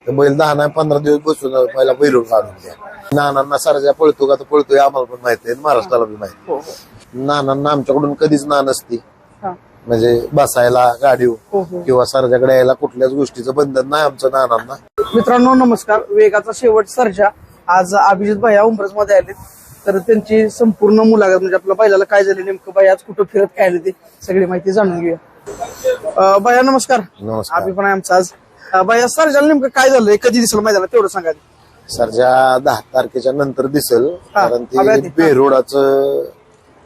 तर बैल 10-15 दिवस बसून पहिला बैल काढून द्या. नानांना सरजा पळतो का तर पळतोय आम्हाला पण माहिती आहे, महाराष्ट्राला पण माहिती आहे. नानांना आमच्याकडून कधीच ना नसती, म्हणजे बसायला गाडीवर किंवा सरजाकडे यायला कुठल्याच गोष्टीचं बंधन नाही आमचं नानांना. मित्रांनो नमस्कार. वेगाचा शेवट सर्जा आज अभिजित भैया उंबरज मध्ये आले, तर त्यांची संपूर्ण मुलाखत म्हणजे आपल्या बैलाला काय झालं नेमकं, भैया आज कुठं फिरत काय आले ते सगळी माहिती जाणून घेऊया. भैया नमस्कार. नमस्कार. आम्ही पण आहे आमचा आज. भैया सर्जाला नेमकं काय झालं, कधी दिसलं मैदानात तेवढं सांगा. सरजा 10 तारखेच्या नंतर दिसेल, कारण ते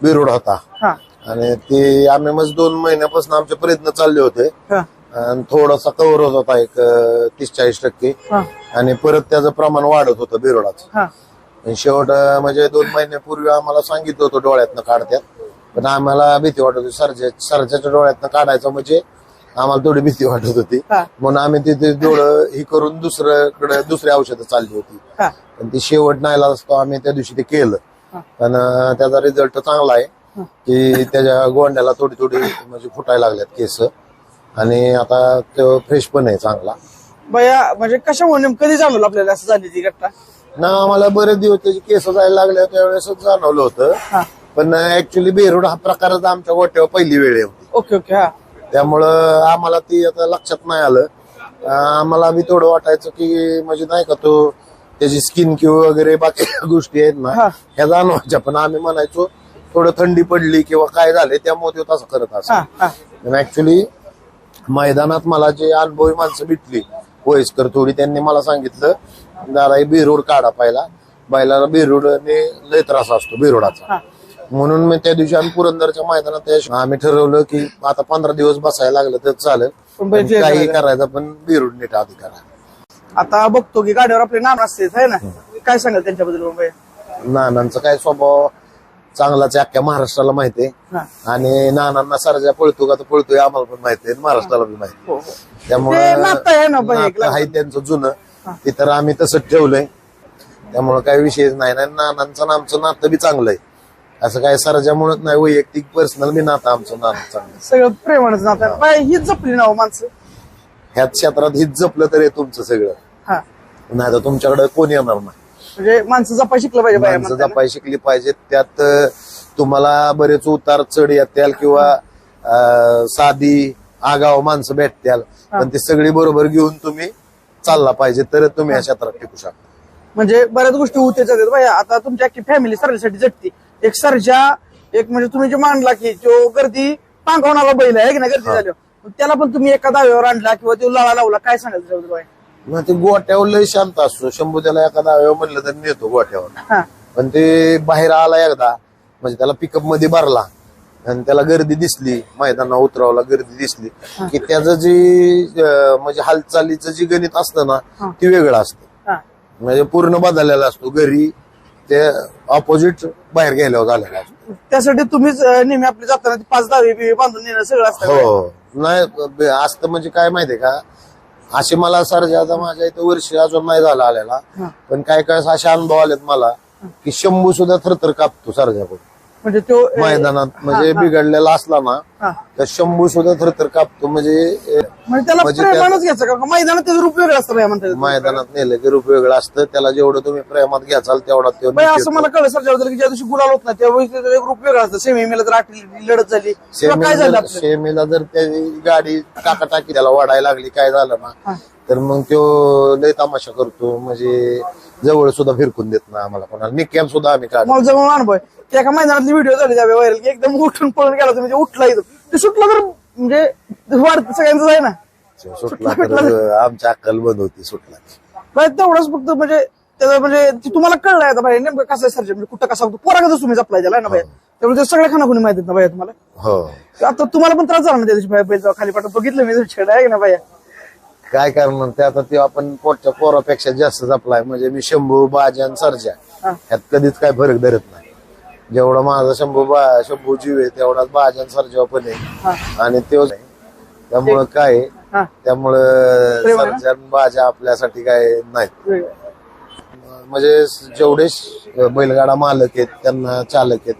बेरोड होता आणि ते आम्ही मग 2 महिन्यापासून आमचे प्रयत्न चालले होते आणि थोडासा कव्हर होत होता एक 30-40% आणि परत त्याचं प्रमाण वाढत होतं बेरोडाचं. शेवट म्हणजे 2 महिन्यापूर्वी आम्हाला सांगितलं होतं डोळ्यातनं काढत्यात, पण आम्हाला भीती वाटत होती सरजाच्या डोळ्यातनं काढायचं म्हणजे आम्हाला थोडी भीती वाटत होती, म्हणून आम्ही तिथे डोळं ही करून दुसरी औषधं चालली होती. पण ती शेवट नाहीला असतो आम्ही त्या दिवशी ते केलं, पण त्याचा रिझल्ट चांगला आहे की त्याच्या गोंड्याला थोडी म्हणजे फुटायला लागल्यात केस आणि आता तो फ्रेश पण आहे चांगला. भैया म्हणजे कशामुळे कधी जाणवलं आपल्याला असं झाली ती घटना? ना आम्हाला बरेच दिवस त्याची केस जायला लागले त्यावेळेसच जाणवलं होतं, पण ऍक्च्युली बेरोड हा प्रकारच आमच्या गोट्यावर पहिली वेळ होती. Okay okay. हा, त्यामुळं आम्हाला ती आता लक्षात नाही आलं. आम्हाला बी थोडं वाटायचं की म्हणजे नाही का तो त्याची स्किन किंवा वगैरे बाकी गोष्टी आहेत ना ह्या जाणवायच्या, पण आम्ही म्हणायचो थोडं थंडी पडली किंवा काय झाले त्यामुळे तो तसं करत असं. ऍक्च्युली मैदानात मला जे अनुभवी माणसं भेटली वयस्कर थोडी, त्यांनी मला सांगितलं दादा हे बेरोड काढा पहिला, बैलाला बेरोडने लय त्रास असतो बेरोडाचा. म्हणून मी त्या दिवशी आम्ही पुरंदरच्या मैदानात आम्ही ठरवलं की आता 15 दिवस बसायला लागलं तर चालेल, काही करायचं पण बेरोड नीट आधी करा. आता बघतो की गाडीवर आपले नाना असते है ना, काय सांगाल त्यांच्याबद्दल? नानांचा काय स्वभाव चांगलाच अख्ख्या महाराष्ट्राला माहितीये आणि नानांना सरजा पळतो का तर पळतोय आम्हाला पण माहिती आहे, महाराष्ट्राला पण माहिती आहे. त्यामुळे आहे त्यांचं जुनं ते तर आम्ही तसंच ठेवलंय, त्यामुळे काही विषयच नाही. नानांचं आमचं नातं बी चांगलं आहे, असं काय सरजामुळेच नाही, वैयक्तिक पर्सनल बी नातं आमचं नातं चांगलं, सगळं प्रेमानच नातं. हीच जपली नाव माणसं ह्याच क्षेत्रात हीच जपलं तर तुमचं सगळं, नाही तर तुमच्याकडे कोण येणार नाही. म्हणजे माणसं जपाय शिकलं पाहिजे, माणसं जपाय शिकली पाहिजेत. त्यात तुम्हाला बरेच उतार चढ येत्याल किंवा साधी आगाव माणसं भेटत्याल, पण ती सगळी बरोबर घेऊन तुम्ही चालला पाहिजे तर तुम्ही या क्षेत्रात टिकू शकता. म्हणजे बऱ्याच गोष्टी होत्याच भाया. आता तुमची अख्खी फॅमिली सर्जासाठी झटते. एक सर्जा एक म्हणजे तुम्ही जे मांडला की जो गर्दी पांगवणारा बैल आहे की नाही, गर्दी झाली त्याला पण तुम्ही एका दाव्यावर आणला किंवा तो लळा लावला, काय सांगाल त्याच्याबद्दल? मग ते गोट्यावर लय शांत असतो. शंभू त्याला एका दाव्यावर म्हणलं तर नेतो गोट्यावर, पण ते बाहेर आला एकदा म्हणजे त्याला पिकअप मध्ये भरला आणि त्याला गर्दी दिसली, मैदानावर उतरावला गर्दी दिसली की त्याचं जे म्हणजे हालचालीचं जे गणित असतं ना ते वेगळं असतं, म्हणजे पूर्ण बदललेला असतो. घरी ते ऑपोजिट बाहेर गेल्यावर झालेला असतो. त्यासाठी तुम्हीच नेहमी आपले जाताना 5 दावे बांधून नेणं सगळं असतं? हो, नाही असतं म्हणजे काय माहितीये का, असे मला सरजा माझ्या इथं वर्ष अजून नाही झाला आलेला, पण काय काय असे अनुभव आलेत मला की शंभू सुद्धा थरथर कापतो सरजाकडून. म्हणजे तो मैदानात म्हणजे बिघडलेला असला ना तर शंभू सुद्धा थरथर कापतो. म्हणजे त्याला प्रेमानच घ्यायचं का मैदानात त्याचं रूप वेगळं असतं? मैदानात नेलं की रूप वेगळं असतं, त्याला जेवढं तुम्ही प्रेमात घ्याचाल तेवढा ते. असं मला कळलं सरजाबद्दल की ज्या दिवशी गुलाल होत ना त्यावेळी त्याचं रूप वेगळं असतं. सेमीला जर लढत झाली, काय झालं सेमीला जर त्याची गाडी टाकाटाकी त्याला वाढायला लागली, काय झालं ना तर मग तो लय तमाशा करतो, म्हणजे जवळ सुद्धा फिरकून देत ना आम्हाला कोणाला. निक्याम सुद्धा आम्ही काढतो. मला जवळ अनुभव आहे, एका मैदानातली व्हिडिओ झाली त्यावेळी व्हायरल की एकदम उठून पळून गेला म्हणजे उठला इथं ते सुटला तर म्हणजे वाढत सगळ्यांचं आहे ना, सुटला तर आमची अक्कल बंद होती. सुटला तेवढंच फक्त म्हणजे त्याचं म्हणजे तुम्हाला कळलंय आता भाई नेमकं कसं आहे सर्जन, म्हणजे कुठं कसा होतो पोरागतच तुम्ही जपलाय त्याला ना भाई, त्यामुळे ते सगळ्या खाना कोणी माहिती ना भाई तुम्हाला. हो, आता तुम्हाला पण त्रास झाला ना त्या दिवशी बैल खाली पाठवून बघितलं मी तुमच्याकडे आहे ना भाई. काय करणार ते आता, ते आपण पोटच्या पोरापेक्षा जास्त जपलाय. म्हणजे मी शंभू बाजा आणि सरजा ह्यात कधीच काय फरक धरत नाही. जेवढा माझा शंभू जीव आहे तेवढाच बाजा आणि सरजा पण आहे आणि तो त्यामुळं काय त्यामुळं सरजा आणि बाजा आपल्यासाठी काय नाही. म्हणजे जेवढे बैलगाडा मालक आहेत त्यांना चालक आहेत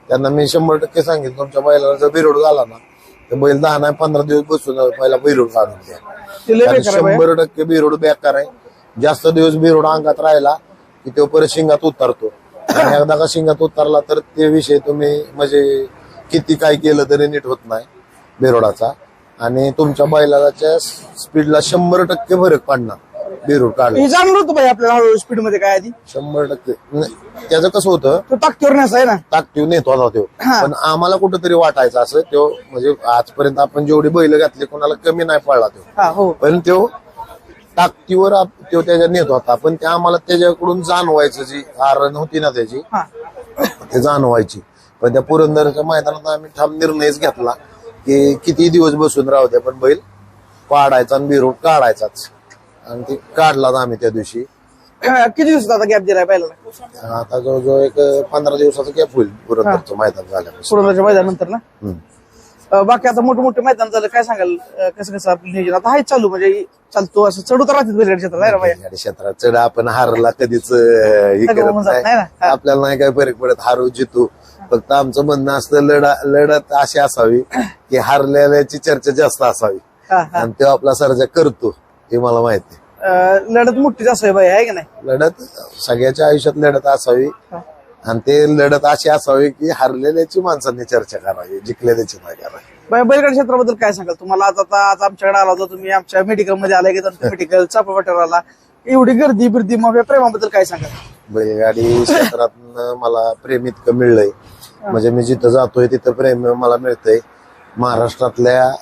त्यांना मी 100% सांगितलं तुमच्या बैलाला जर बिरोड झाला ना तर बैल 10 नाही 15 दिवस बसून पहिला बिरोड काढून द्या. 100% बिरोड बेकार आहे. जास्त दिवस बेरोड अंगात राहिला की तो परत शिंगात उतरतो आणि एकदा का शिंगात उतरला तर ते विषय तुम्ही म्हणजे किती काय केलं तरी नीट होत नाही बेरोडाचा. आणि तुमच्या बैलाच्या स्पीडला 100% फरक पडणार बेरोड काढला. हे जाणलं होतं भाई आपल्याला हळूहळू स्पीड मध्ये काय आधी 100%. त्याचं कसं होतं, तो ताकदीवर न्यायचा आहे ना, ताकदीव नेत होता तो. पण आम्हाला कुठंतरी वाटायचं असं तो म्हणजे आजपर्यंत आपण जेवढी बैल घातली कोणाला कमी नाही पडला तो. हा हो पण तो ताकदीवर तो त्याच्या नेत होता. पण ते आम्हाला त्याच्याकडून जाणवायचं, जी आरण होती ना त्याची हा ते जाणवायची. पण त्या पुरंदरच्या मैदानात आम्ही ठाम निर्णयच घेतला की किती दिवस बसून राहू द्या पण बैल पाडायचा आणि बिरोड काढायचाच. आणि ते काढलाच आम्ही त्या दिवशी. किती दिवसात आता गॅप दिलाय पहिला? आता जवळजवळ एक 15 दिवसाचं गॅप होईल पुरंदरचं मैदान झाल्यापासून. पुरंदरच्या मैदानानंतर ना. बाकी आता मोठे मोठे मैदान झालं, काय सांगाल कसं कसं आपलं नियोजन आता आहे चालू, म्हणजे चालतो असं चढ उतार राहते बैलगाडी क्षेत्रात आहे ना भाई? बैलगाडी क्षेत्रात चढ आपण हारला कधीच हे करत नाही. आपल्याला नाही काय फरक पडत हारू जितू. फक्त आमचं म्हणणं असतं लढत अशी असावी की हारलेल्याची चर्चा जास्त असावी आणि तो आपला सर्जा करतो हे मला माहिती आहे. लढत मोठीच असावी भाई, आहे की नाही? लढत सगळ्याच्या आयुष्यात लढत असावी आणि ते लढत अशी असावी की हारलेल्याची माणसांनी चर्चा करावी, जिंकलेल्याची नाही करावी. बैलगाडी क्षेत्राबद्दल काय सांगाल तुम्हाला? आज आमच्याकडे आला होता तुम्ही, आमच्या मेडिकल मध्ये आला की मेडिकल चापावाट्यावर आला, एवढी गर्दी बिर्दी, मग या प्रेमाबद्दल काय सांगाल? बैलगाडी क्षेत्रात मला प्रेम इतकं मिळलंय म्हणजे मी जिथं जातोय तिथं प्रेम मला मिळतंय. महाराष्ट्रातल्या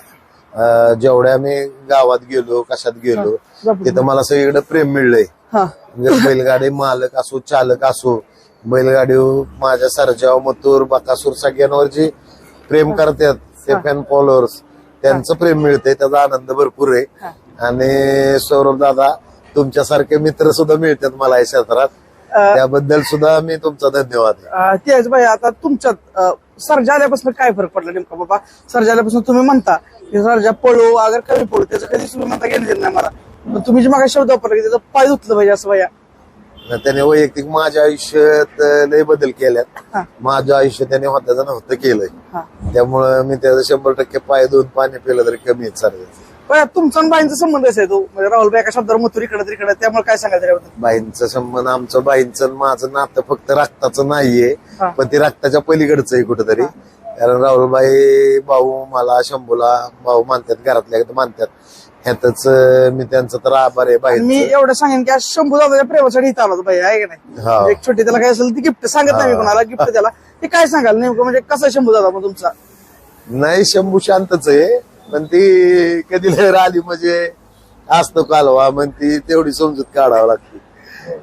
जेवढ्या मी गावात गेलो कशात गेलो तिथं मला सगळीकडे प्रेम मिळलंय. बैलगाडी मालक असो चालक असो, बैलगाडी माझ्या सरजाव मथुर बकासूर सगळ्यांवर जे प्रेम करतात ते फॅन फॉलोअर्स त्यांचं प्रेम मिळतंय, त्याचा आनंद भरपूर आहे. आणि सौरभ दादा तुमच्यासारखे मित्र सुद्धा मिळतात मला या क्षेत्रात, त्याबद्दल सुद्धा मी तुमचा धन्यवाद आहे. तेच भाई, आता तुमच्यात सर्जा आल्यापासून काय फरक पडला नेमका बाबा? सर्जा आल्यापासून तुम्ही म्हणता की सर्जा पळू अगर कमी पळू त्याचं कधीच तुम्ही म्हणता घेणं नाही मला, पण तुम्ही जे मागे शब्द वापरला की त्याचं पाय धुतलं पाहिजे असं भैया. त्याने वैयक्तिक माझ्या आयुष्यात लय बदल केल्यात. माझं आयुष्य त्याने होत्याचं नव्हतं केलंय, त्यामुळं मी त्याचं 100% पाय धुवून पाणी पिलं तरी कमी येत सर्व. तुमचा आणि बाईंचा संबंध असा आहे तो, म्हणजे राहुल बाई एका शब्दावर मथुर इकडे तिकडे, त्यामुळे काय सांगाल त्याच्याबद्दल? बाईंचा संबंध आमचं बाईंचं माझं नातं फक्त रक्ताचं नाहीये, पण ते रक्ताच्या पलीकडचं आहे कुठेतरी. कारण राहुलबाई भाऊ मला शंभूला भाऊ मानतात, घरातल्या मानतात, ह्यातच मी त्यांचं तर आभार आहे. बाई मी एवढं सांगेन की आज शंभू दादाच्या प्रेमासाठी इथं आला भाई, आहे की नाही? एक छोटी त्याला काय असेल ती गिफ्ट सांगत नाही मी कोणाला, गिफ्ट त्याला ते काय सांगाल नेमकं, म्हणजे कसा शंभू दादा मग तुमचा? नाही शंभू शांतच आहे, पण ती कधी लहर आली म्हणजे असतो कालवा मग ती तेवढी समजूत काढावं लागते.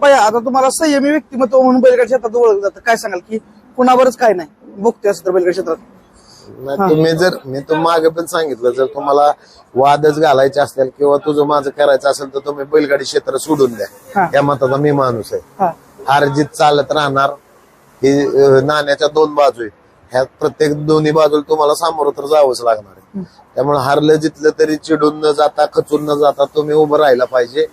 भैया आता तुम्हाला संयमी व्यक्तिमत्व म्हणून बैलगाडी क्षेत्रात ओळखलं जातं, काय सांगाल की कुणावरच काय नाही बघतोय असं तर बैलगाडी क्षेत्रात? तुम्ही जर मी मागे पण सांगितलं, जर तुम्हाला वादच घालायचे असतील किंवा तुझं माझं करायचं असेल तर तुम्ही बैलगाडी क्षेत्र सोडून द्या, या मताचा मी माणूस आहे. हार जीत चालत राहणार, ही नाण्याच्या दोन बाजू आहेत, ह्या प्रत्येक दोन्ही बाजूला तुम्हाला सामोरं तर जावंच लागणार आहे. त्यामुळे हारलं जितलं तरी चिडून न जाता खचून न जाता तुम्ही उभं राहायला पाहिजे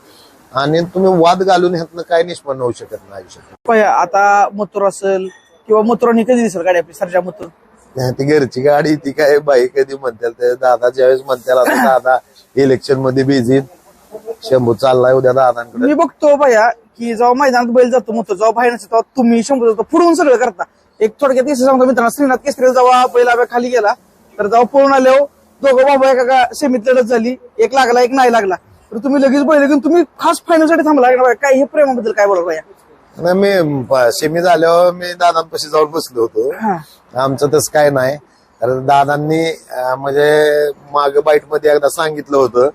आणि तुम्ही वाद घालून ह्यातनं काय निष्पन्न होऊ शकत नाही आयुष्यात. आता मथुर असेल किंवा मथुरांनी कधी दिसेल गाडी आपली सर्जा मथुर? ती घरची गाडी, ती काय बाई कधी म्हणतात ते दादा ज्यावेळेस म्हणतात आता दादा इलेक्शन मध्ये बिझी, शंभू चाललाय उद्या दादांकडे. मी बघतो भैया की जेव्हा मैदानात बैल जातो मथुर, जेव्हा बाहेर नसतो तेव्हा तुम्ही शंभू जातो पुढून सगळं करता. एक थोडक्यात कसं सांगतो मित्रांनो, श्रीनाथ केसरी जेव्हा बैल खाली गेला तर जेव्हा पळून आले दोघं बाबा एका सेमीत लढत झाली, एक लागला एक नाही लागला, तर तुम्ही लगेच बैल घेऊन तुम्ही खास फायनल साठी थांबला. काय हे प्रेमाबद्दल काय बोलत भैया? मी सेमी झाल्यावर मी दादांपाशी जाऊन बसलो होतो. आमचं तसं काय नाही, कारण दादांनी म्हणजे माग बाईट मध्ये एकदा सांगितलं होतं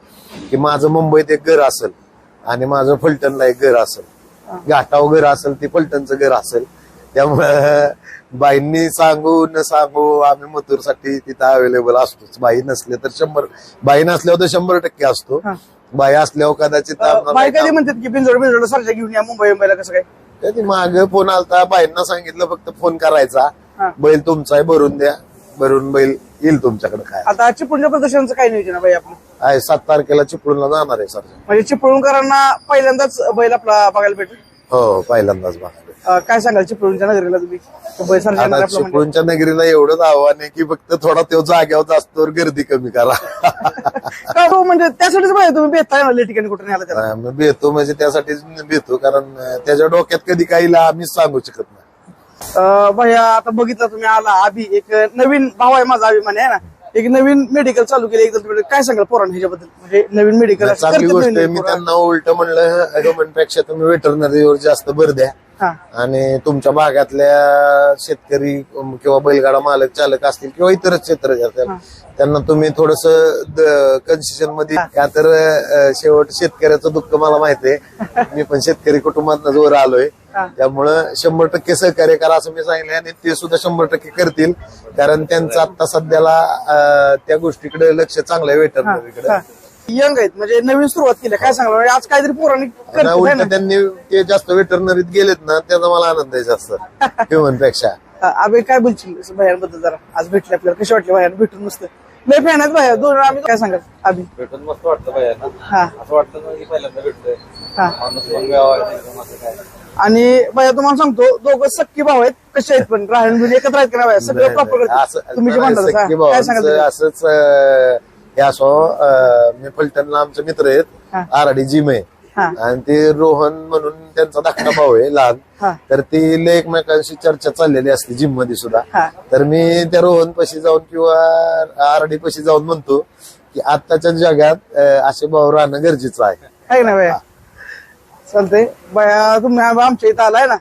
की माझं मुंबईत एक घर असेल आणि माझं फलटणला एक घर असेल, घाटाव घर असेल ते फलटणचं घर असेल. त्यामुळं बाईंनी सांगू न सांगू आम्ही मथुरसाठी तिथं अवेलेबल असतोच. बाई नसले तर बाई नसल्यावर तर 100% असतो, बाई असल्यावर कदाचित बाई कधी म्हणतात की बिंजोड सर्जा घेऊन या मुंबईला, कसं काय? कधी माग फोन आलता, बाईंना सांगितलं फक्त फोन करायचा, बैल तुमचा आहे भरून द्या, भरून बैल येईल तुमच्याकडे. काय आता चिपळूणच्या प्रदर्शनाचं काय नियोजन आहे बाई आपलं? आहे 7 तारखेला चिपळूणला जाणार आहे सर. म्हणजे चिपळूणकरांना पहिल्यांदाच बैल आपला बघायला भेटेल? हो पहिल्यांदाच बघायला. काय सांगाल चिपळूणच्या नगरीला तुम्ही बैल सर्जा येणार आता आपला म्हणजे? चिपळूणच्या नगरीला एवढंच आव्हान आहे की फक्त थोडा तो जाग्यावर जास्त गर्दी कमी करा. का हो, म्हणजे त्यासाठीच पाहिजे तुम्ही बेता येणार ठिकाणी कुठे न्यायला त्याला. मी भेटतो म्हणजे त्यासाठीच भेटतो कारण त्याच्या डोक्यात कधी काही आम्हीच सांगू शकत नाही. भैया आता बघितलं तुम्ही आला अभि एक नवीन भाव आहे माझा अभिमान आहे ना, एक नवीन मेडिकल चालू केलं एकदम तुम्ही काय सांगाल पोरांना ह्याच्याबद्दल, म्हणजे नवीन मेडिकल चांगली गोष्ट आहे. मी त्यांना उलट म्हणलं ह्युमनपेक्षा तुम्ही वेटरनरीवर जास्त भर द्या आणि तुमच्या भागातल्या शेतकरी किंवा बैलगाडा मालक चालक असतील किंवा इतरच क्षेत्र त्यांना तुम्ही थोडस कन्सेशन मध्ये का तर शेवट शेतकऱ्याचं दुःख मला माहिती आहे. मी पण शेतकरी कुटुंबात जोर आलोय त्यामुळं 100% सहकार्य करा असं मी सांगितलं आणि ते सुद्धा 100% करतील कारण त्यांचं आता सध्याला त्या गोष्टीकडे लक्ष चांगलं आहे वेटरनरीकडे. यंग आहेत म्हणजे नवीन सुरुवात केली काय सांगलं म्हणजे आज काहीतरी पोरांनी उलट त्यांनी ते जास्त वेटरनरीत गेलेत ना त्याचा मला आनंद आहे जास्त ह्युमनपेक्षा. अभि काय बोलशील भैयांबद्दल जरा आज भेटले आपल्याला कसे वाटले भैया भेटून मस्त लय फॅन आहेत भैया दोन आम्ही काय सांगाल अभि भेटून मस्त वाटतं भैया ना. हा असं वाटतं ना की पहिल्यांदा भेटतोय हा माणूस पण गावात एकदम असं काय. आणि भैया तुम्हाला सांगतो दोघं सक्की भाव आहेत कसे आहेत पण राहून म्हणजे एकत्र आहेत का नाही भैया सगळं प्रॉपर तुम्ही जे म्हणता काय सांगाल असंच हे असो मी फलटणला आमचे मित्र आहेत आराडी जिम आहे आणि ते रोहन म्हणून त्यांचा धाकटा भाऊ आहे लहान तर ती लय एकमेकांशी चर्चा चाललेली असते जिम मध्ये सुद्धा. तर मी त्या रोहन पाशी जाऊन किंवा आराडी पाशी जाऊन म्हणतो की आताच्या जगात असे भाऊ राहणं गरजेचं आहे ना भैया. चालतंय भैया तुम्ही आमच्या इथं आलाय ना